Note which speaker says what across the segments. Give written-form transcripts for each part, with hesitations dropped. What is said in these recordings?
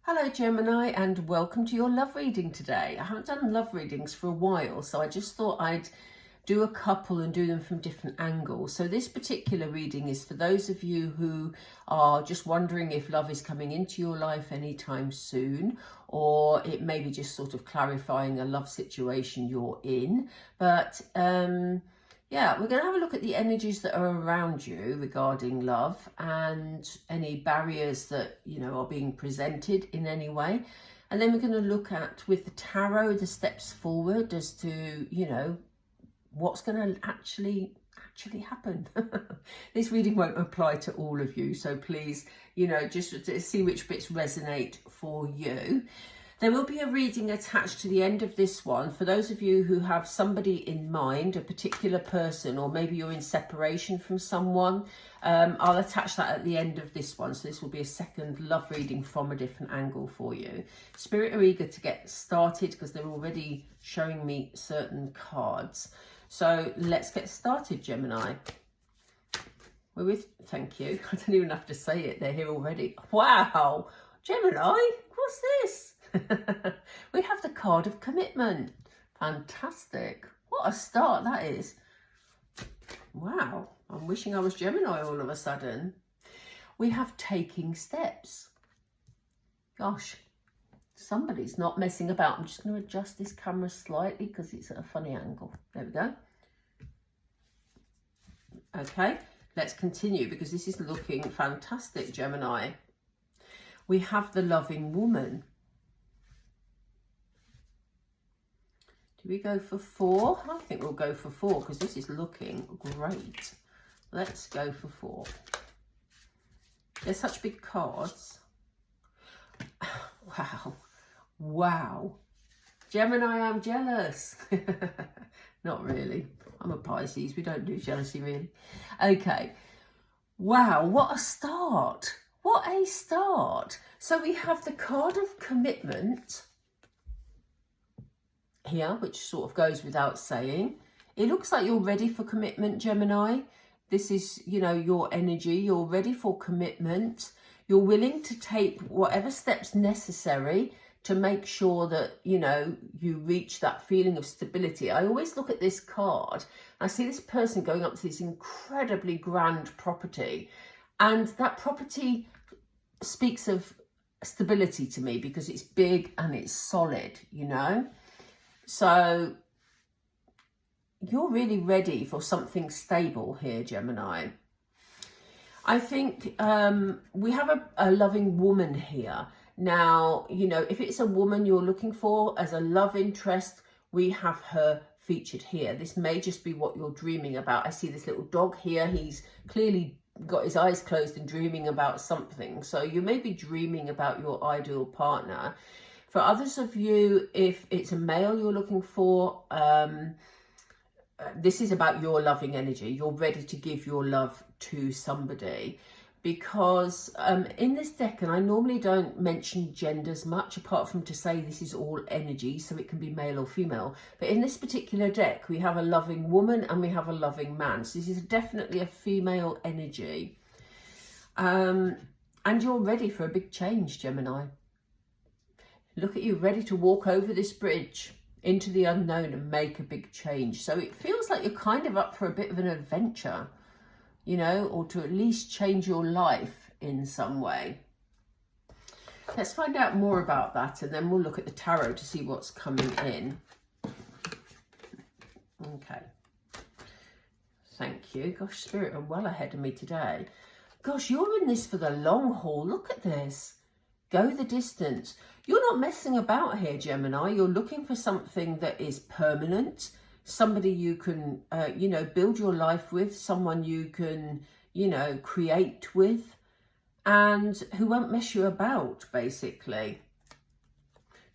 Speaker 1: Hello Gemini, and welcome to your love reading today. I haven't done love readings for a while, so I just thought I'd do a couple and do them from different angles. So this particular reading is for those of you who are just wondering if love is coming into your life anytime soon, or it may be just sort of clarifying a love situation you're in. But yeah, we're going to have a look at the energies that are around you regarding love and any barriers that, are being presented in any way. And then we're going to look at, with the tarot, the steps forward as to, what's going to actually happen. This reading won't apply to all of you, so please, just to see which bits resonate for you. There will be a reading attached to the end of this one for those of you who have somebody in mind, a particular person, or maybe you're in separation from someone. I'll attach that at the end of this one. So this will be a second love reading from a different angle for you. Spirit are eager to get started because they're already showing me certain cards. So let's get started, Gemini. We're with, thank you. I don't even have to say it. They're here already. Wow, Gemini, what's this? We have the card of commitment. Fantastic. What a start that is. Wow, I'm wishing I was Gemini all of a sudden. We have taking steps. Gosh, somebody's not messing about. I'm just going to adjust this camera slightly because it's at a funny angle. There we go. Okay, let's continue because this is looking fantastic, Gemini. We have the loving woman. Do we go for 4? I think we'll go for 4 because this is looking great. Let's go for 4. They're such big cards. Wow. Wow. Gemini, I'm jealous. Not really. I'm a Pisces. We don't do jealousy, really. Okay. Wow, what a start. What a start. So we have the card of commitment here, which sort of goes without saying. It looks like you're ready for commitment, Gemini. This is, your energy. You're ready for commitment. You're willing to take whatever steps necessary to make sure that, you reach that feeling of stability. I always look at this card. I see this person going up to this incredibly grand property. And that property speaks of stability to me because it's big and it's solid, So you're really ready for something stable here, Gemini. I think we have a loving woman here. Now, if it's a woman you're looking for as a love interest, we have her featured here. This may just be what you're dreaming about. I see this little dog here. He's clearly got his eyes closed and dreaming about something. So you may be dreaming about your ideal partner. For others of you, if it's a male you're looking for, this is about your loving energy. You're ready to give your love to somebody. Because in this deck, and I normally don't mention genders much, apart from to say this is all energy, so it can be male or female. But in this particular deck, we have a loving woman and we have a loving man. So this is definitely a female energy. And you're ready for a big change, Gemini. Look at you, ready to walk over this bridge into the unknown and make a big change. So it feels like you're kind of up for a bit of an adventure, or to at least change your life in some way. Let's find out more about that, and then we'll look at the tarot to see what's coming in. Okay. Thank you. Gosh, Spirit are well ahead of me today. Gosh, you're in this for the long haul. Look at this. Go the distance. You're not messing about here, Gemini. You're looking for something that is permanent, somebody you can, build your life with, someone you can, create with, and who won't mess you about, basically.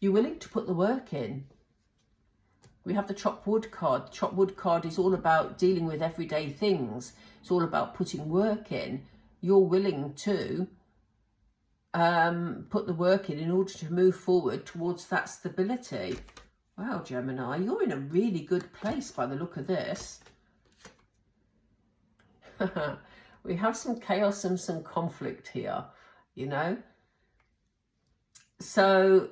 Speaker 1: You're willing to put the work in. We have the chop wood card. The chop wood card is all about dealing with everyday things. It's all about putting work in. You're willing to put the work in order to move forward towards that stability. Wow, Gemini, you're in a really good place by the look of this. We have some chaos and some conflict here, So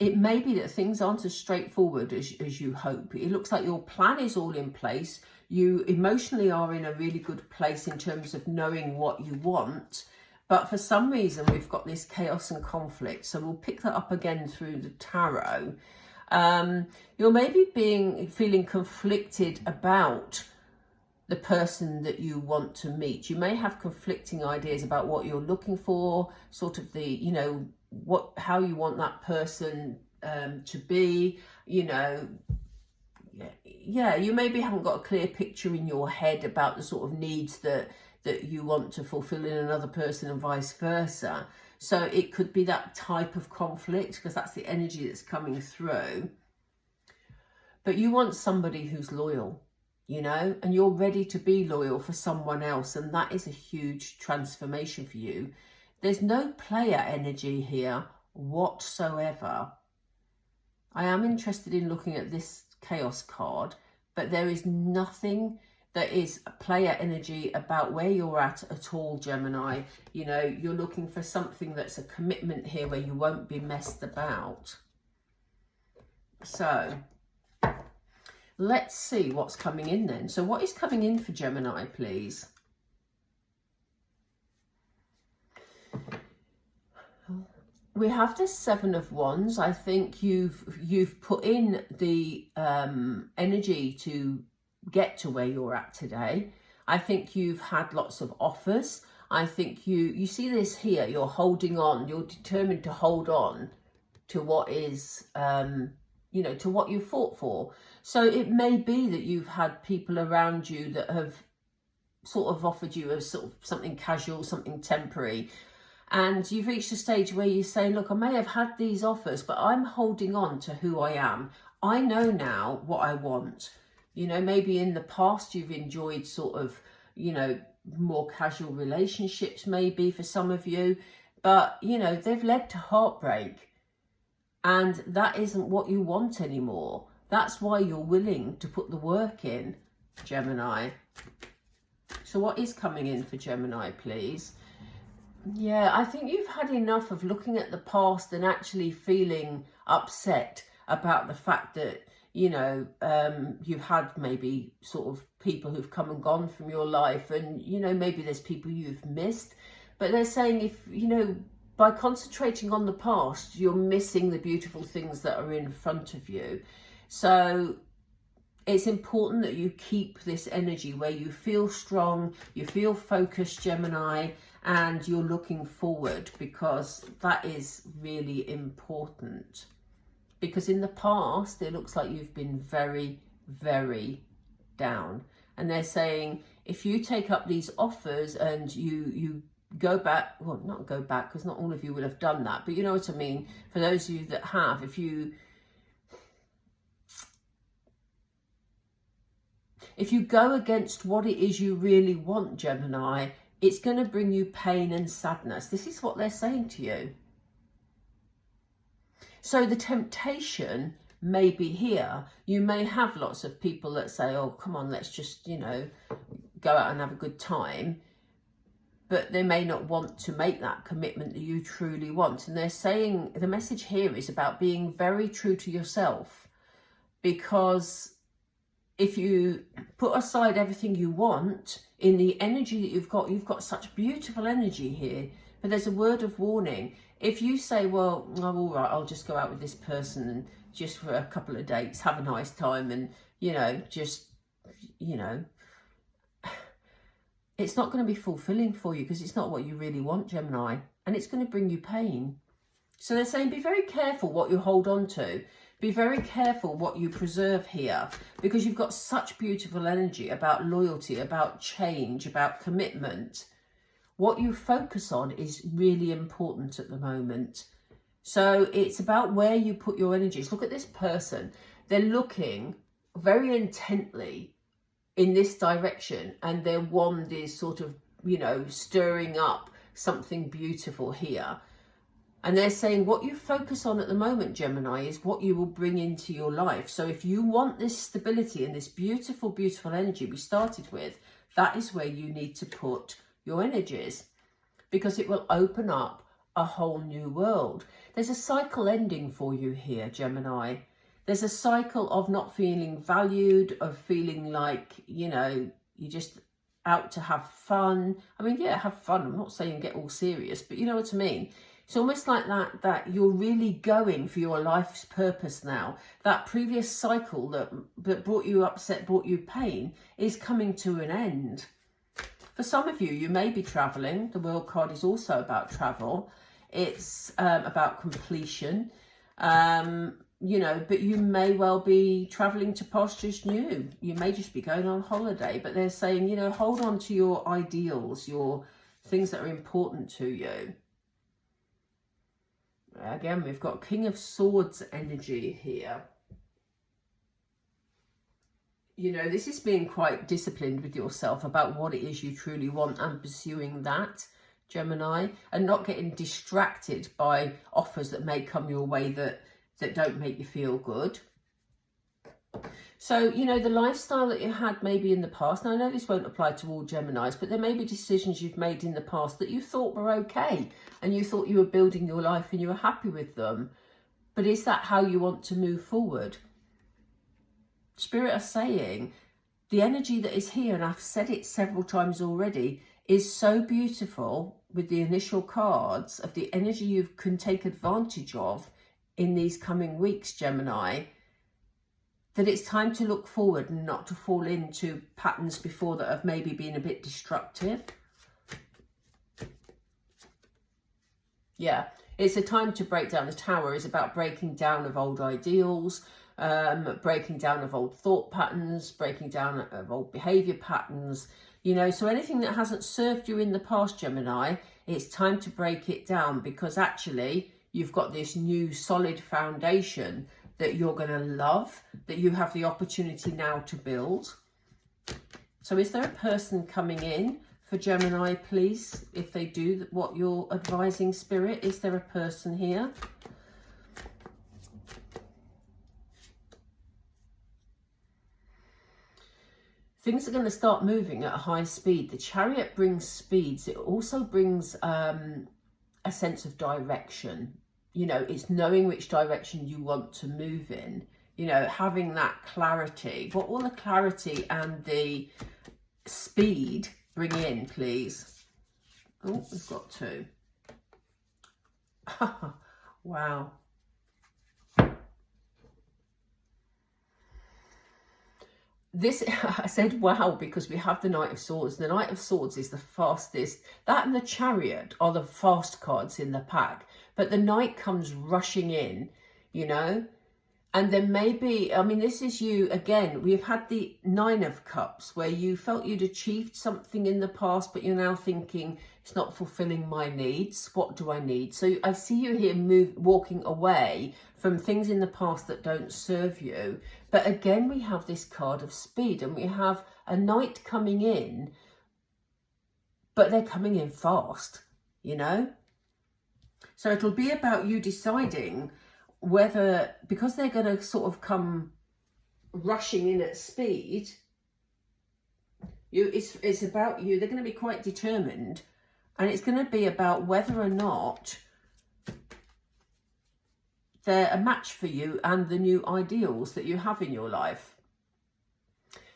Speaker 1: it may be that things aren't as straightforward as you hope. It looks like your plan is all in place. You emotionally are in a really good place in terms of knowing what you want. But for some reason, we've got this chaos and conflict. So we'll pick that up again through the tarot. You're maybe feeling conflicted about the person that you want to meet. You may have conflicting ideas about what you're looking for, sort of the, you know, how you want that person to be, you know. Yeah, you maybe haven't got a clear picture in your head about the sort of needs that you want to fulfill in another person and vice versa. So it could be that type of conflict, because that's the energy that's coming through. But you want somebody who's loyal, you know, and you're ready to be loyal for someone else. And that is a huge transformation for you. There's no player energy here whatsoever. I am interested in looking at this chaos card, but there is nothing that is a player energy about where you're at all, Gemini. You know, you're looking for something that's a commitment here where you won't be messed about. So let's see what's coming in then. So what is coming in for Gemini, please? We have the Seven of Wands. I think you've put in the energy to get to where you're at today. I think you've had lots of offers. I think you see this here. You're holding on. You're determined to hold on to what is, you know, to what you fought for. So it may be that you've had people around you that have sort of offered you a sort of something casual, something temporary. And you've reached a stage where you say, look, I may have had these offers, but I'm holding on to who I am. I know now what I want. You know, maybe in the past you've enjoyed sort of, you know, more casual relationships maybe for some of you. But, you know, they've led to heartbreak. And that isn't what you want anymore. That's why you're willing to put the work in, Gemini. So what is coming in for Gemini, please? Yeah, I think you've had enough of looking at the past and actually feeling upset about the fact that, you know, you've had maybe sort of people who've come and gone from your life, and, you know, maybe there's people you've missed. But they're saying if, you know, by concentrating on the past, you're missing the beautiful things that are in front of you. So it's important that you keep this energy where you feel strong, you feel focused, Gemini, and you're looking forward, because that is really important. Because in the past, it looks like you've been very, very down. And they're saying, if you take up these offers and you go back, well, not go back, because not all of you will have done that, but you know what I mean? For those of you that have, if you go against what it is you really want, Gemini, it's going to bring you pain and sadness. This is what they're saying to you. So the temptation may be here. You may have lots of people that say, oh, come on, let's just, you know, go out and have a good time. But they may not want to make that commitment that you truly want. And they're saying the message here is about being very true to yourself. Because if you put aside everything you want, in the energy that you've got such beautiful energy here, but there's a word of warning. If you say, well, oh, all right, I'll just go out with this person and just for a couple of dates, have a nice time, and, you know, just, you know, it's not going to be fulfilling for you, because it's not what you really want, Gemini, and it's going to bring you pain. So they're saying be very careful what you hold on to. Be very careful what you preserve here, because you've got such beautiful energy about loyalty, about change, about commitment. What you focus on is really important at the moment. So it's about where you put your energies. Look at this person. They're looking very intently in this direction, and their wand is sort of, you know, stirring up something beautiful here. And they're saying what you focus on at the moment, Gemini, is what you will bring into your life. So if you want this stability and this beautiful, beautiful energy we started with, that is where you need to put your energies. because it will open up a whole new world. There's a cycle ending for you here, Gemini. There's a cycle of not feeling valued, of feeling like, you know, you're just out to have fun. I mean, yeah, have fun. I'm not saying get all serious, but you know what I mean? It's almost like that you're really going for your life's purpose now. That previous cycle that brought you upset, brought you pain, is coming to an end. For some of you, you may be traveling. The World card is also about travel. It's about completion, you know, but you may well be traveling to pastures new. You may just be going on holiday, but they're saying, you know, hold on to your ideals, your things that are important to you. Again, we've got King of Swords energy here. You know, this is being quite disciplined with yourself about what it is you truly want and pursuing that, Gemini, and not getting distracted by offers that may come your way that don't make you feel good. So, you know, the lifestyle that you had maybe in the past, and I know this won't apply to all Geminis, but there may be decisions you've made in the past that you thought were okay, and you thought you were building your life and you were happy with them. But is that how you want to move forward? Spirit are saying the energy that is here, and I've said it several times already, is so beautiful with the initial cards of the energy you can take advantage of in these coming weeks, Gemini, that it's time to look forward and not to fall into patterns before that have maybe been a bit destructive. Yeah, it's a time to break down. The Tower is about breaking down of old ideals, breaking down of old thought patterns, breaking down of old behavior patterns, you know. So anything that hasn't served you in the past, Gemini, it's time to break it down, because actually you've got this new solid foundation that you're going to love, that you have the opportunity now to build. So is there a person coming in for Gemini, please? If they do what you're advising, Spirit, is there a person here? Things are going to start moving at a high speed. The Chariot brings speeds. It also brings a sense of direction. You know, it's knowing which direction you want to move in, you know, having that clarity. What will the clarity and the speed bring in, please? Oh, we've got two. Wow. This, I said wow because we have the Knight of Swords. The Knight of Swords is the fastest. That and the Chariot are the fast cards in the pack. But the Knight comes rushing in, you know. And then maybe, I mean, this is you, again, we've had the Nine of Cups where you felt you'd achieved something in the past, but you're now thinking, it's not fulfilling my needs. What do I need? So I see you here walking away from things in the past that don't serve you. But again, we have this card of speed, and we have a Knight coming in, but they're coming in fast, you know. So it'll be about you deciding whether, because they're going to sort of come rushing in at speed, it's about you. They're going to be quite determined, and it's going to be about whether or not they're a match for you and the new ideals that you have in your life.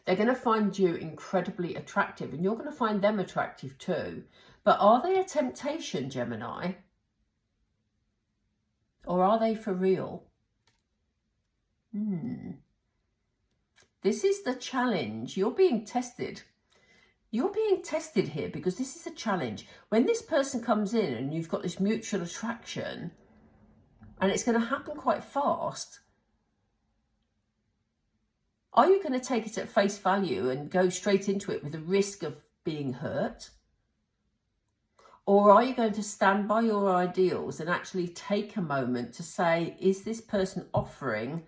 Speaker 1: They're going to find you incredibly attractive, and you're going to find them attractive too. But are they a temptation, Gemini? Or are they for real? This is the challenge. You're being tested. You're being tested here because this is a challenge. When this person comes in and you've got this mutual attraction, and it's going to happen quite fast, are you going to take it at face value and go straight into it with the risk of being hurt? Or are you going to stand by your ideals and actually take a moment to say, is this person offering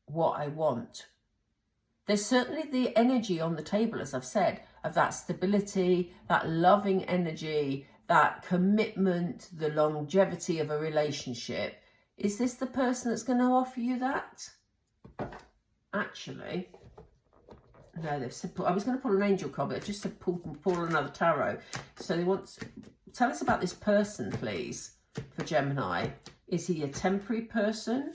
Speaker 1: what I want? There's certainly the energy on the table, as I've said, of that stability, that loving energy, that commitment, the longevity of a relationship. Is this the person that's going to offer you that? Actually, no, they've said, I was going to pull an angel card, but they've just said pull another tarot. So they want tell us about this person, please, for Gemini. Is he a temporary person?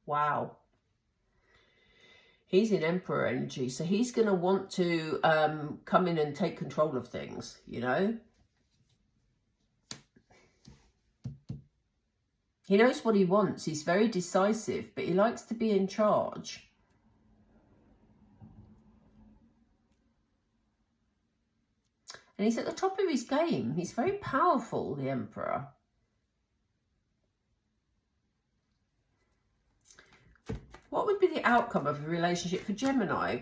Speaker 1: Wow. He's in Emperor energy, so he's going to want to come in and take control of things, you know. He knows what he wants. He's very decisive, but he likes to be in charge. And he's at the top of his game. He's very powerful, the Emperor. What would be the outcome of a relationship for Gemini?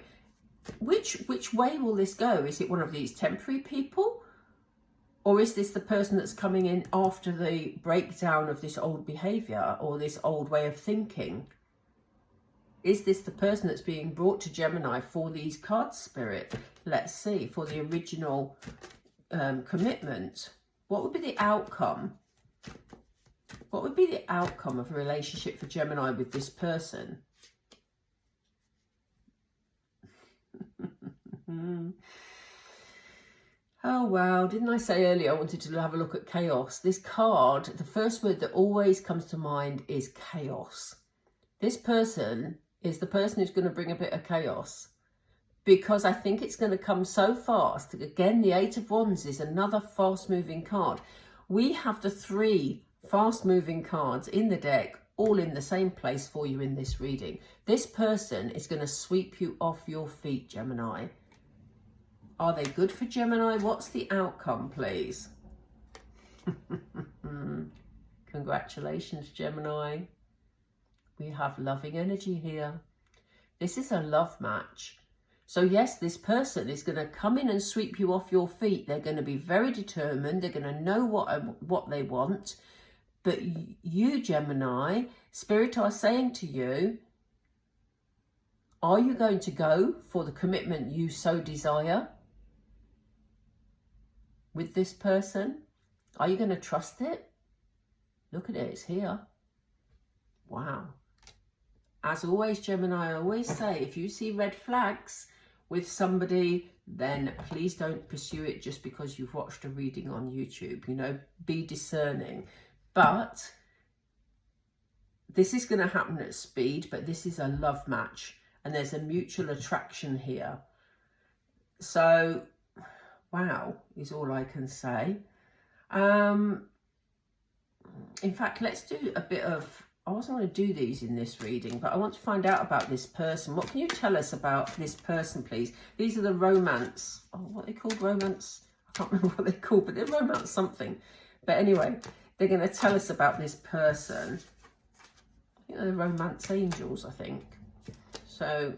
Speaker 1: Which way will this go? Is it one of these temporary people? Or is this the person that's coming in after the breakdown of this old behaviour or this old way of thinking? Is this the person that's being brought to Gemini for these cards, Spirit? Let's see, for the original commitment. What would be the outcome? What would be the outcome of a relationship for Gemini with this person? Oh, wow. Didn't I say earlier I wanted to have a look at chaos? This card, the first word that always comes to mind is chaos. This person is the person who's going to bring a bit of chaos, because I think it's going to come so fast. Again, the Eight of Wands is another fast-moving card. We have the 3 fast-moving cards in the deck, all in the same place for you in this reading. This person is going to sweep you off your feet, Gemini. Are they good for Gemini? What's the outcome, please? Congratulations, Gemini. We have loving energy here. This is a love match. So yes, this person is going to come in and sweep you off your feet. They're going to be very determined. They're going to know what they want. But you, Gemini, Spirit are saying to you, are you going to go for the commitment you so desire with this person? Are you going to trust it? Look at it, it's here. Wow. As always, Gemini, I always say, if you see red flags with somebody, then please don't pursue it just because you've watched a reading on YouTube. You know, be discerning. But this is going to happen at speed, but this is a love match and there's a mutual attraction here. So, wow, is all I can say. In fact, let's do a bit of, I wasn't going to do these in this reading, but I want to find out about this person. What can you tell us about this person, please? These are the romance, what are they called? Romance? I can't remember what they're called, but they're romance something. But anyway, they're going to tell us about this person. I think they're romance angels, I think. So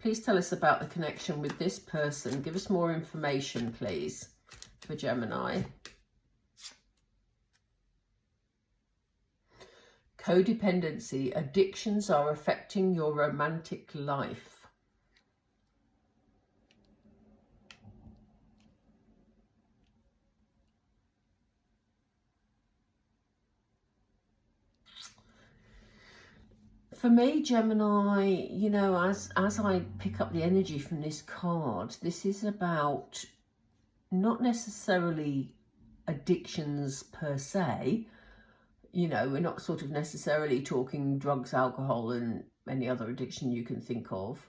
Speaker 1: please tell us about the connection with this person. Give us more information, please, for Gemini. Codependency. Addictions are affecting your romantic life. For me, Gemini, you know, as I pick up the energy from this card, this is about not necessarily addictions per se. You know, we're not sort of necessarily talking drugs, alcohol and any other addiction you can think of.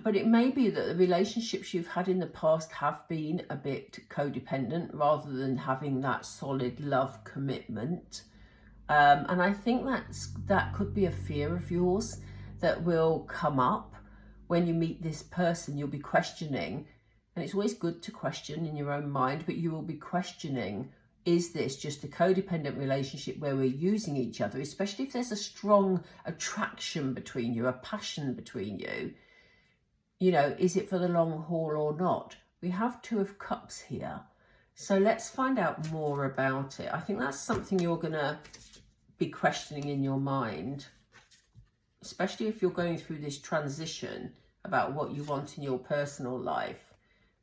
Speaker 1: But it may be that the relationships you've had in the past have been a bit codependent rather than having that solid love commitment. And I think that could be a fear of yours that will come up when you meet this person. You'll be questioning, and it's always good to question in your own mind, but you will be questioning, is this just a codependent relationship where we're using each other, especially if there's a strong attraction between you, a passion between you. You know, is it for the long haul or not? We have Two of Cups here. So let's find out more about it. I think that's something you're going to be questioning in your mind, especially if you're going through this transition about what you want in your personal life.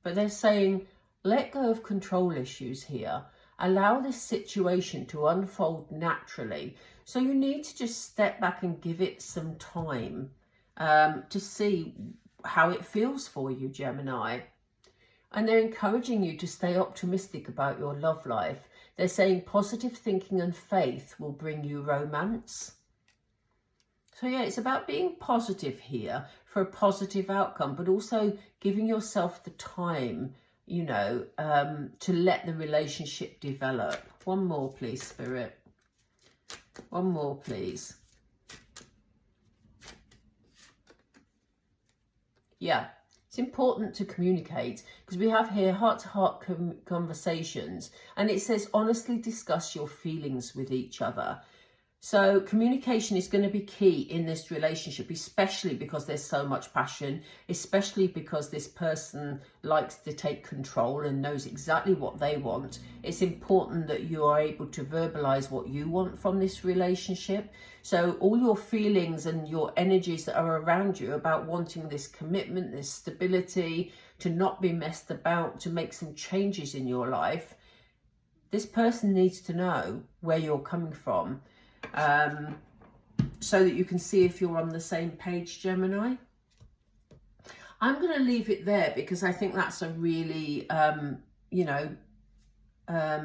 Speaker 1: But they're saying, let go of control issues here. Allow this situation to unfold naturally. So you need to just step back and give it some time. to see how it feels for you, Gemini. And they're encouraging you to stay optimistic about your love life. They're saying positive thinking and faith will bring you romance. So yeah, it's about being positive here for a positive outcome, but also giving yourself the time, you know, to let the relationship develop. One more, please, Spirit. One more, please. Yeah, it's important to communicate, because we have here heart-to-heart conversations, and it says honestly discuss your feelings with each other. So communication is going to be key in this relationship, especially because there's so much passion, especially because this person likes to take control and knows exactly what they want. It's important that you are able to verbalize what you want from this relationship. So all your feelings and your energies that are around you about wanting this commitment, this stability, to not be messed about, to make some changes in your life, this person needs to know where you're coming from. So that you can see if you're on the same page, Gemini. I'm going to leave it there because I think that's a really, you know, I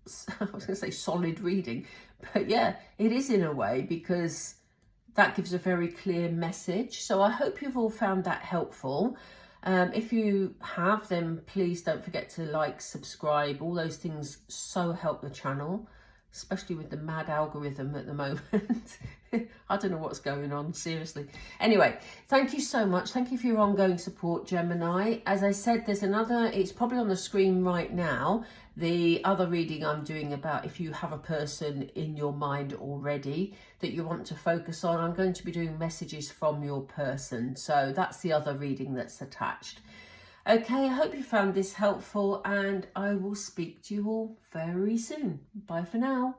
Speaker 1: was going to say solid reading, but yeah, it is in a way, because that gives a very clear message. So I hope you've all found that helpful. If you have, then please don't forget to like, subscribe. All those things so help the channel, especially with the mad algorithm at the moment. I don't know what's going on, seriously. Anyway, thank you so much. Thank you for your ongoing support, Gemini. As I said, there's another, it's probably on the screen right now, the other reading I'm doing about if you have a person in your mind already that you want to focus on. I'm going to be doing messages from your person. So that's the other reading that's attached. Okay, I hope you found this helpful, and I will speak to you all very soon. Bye for now.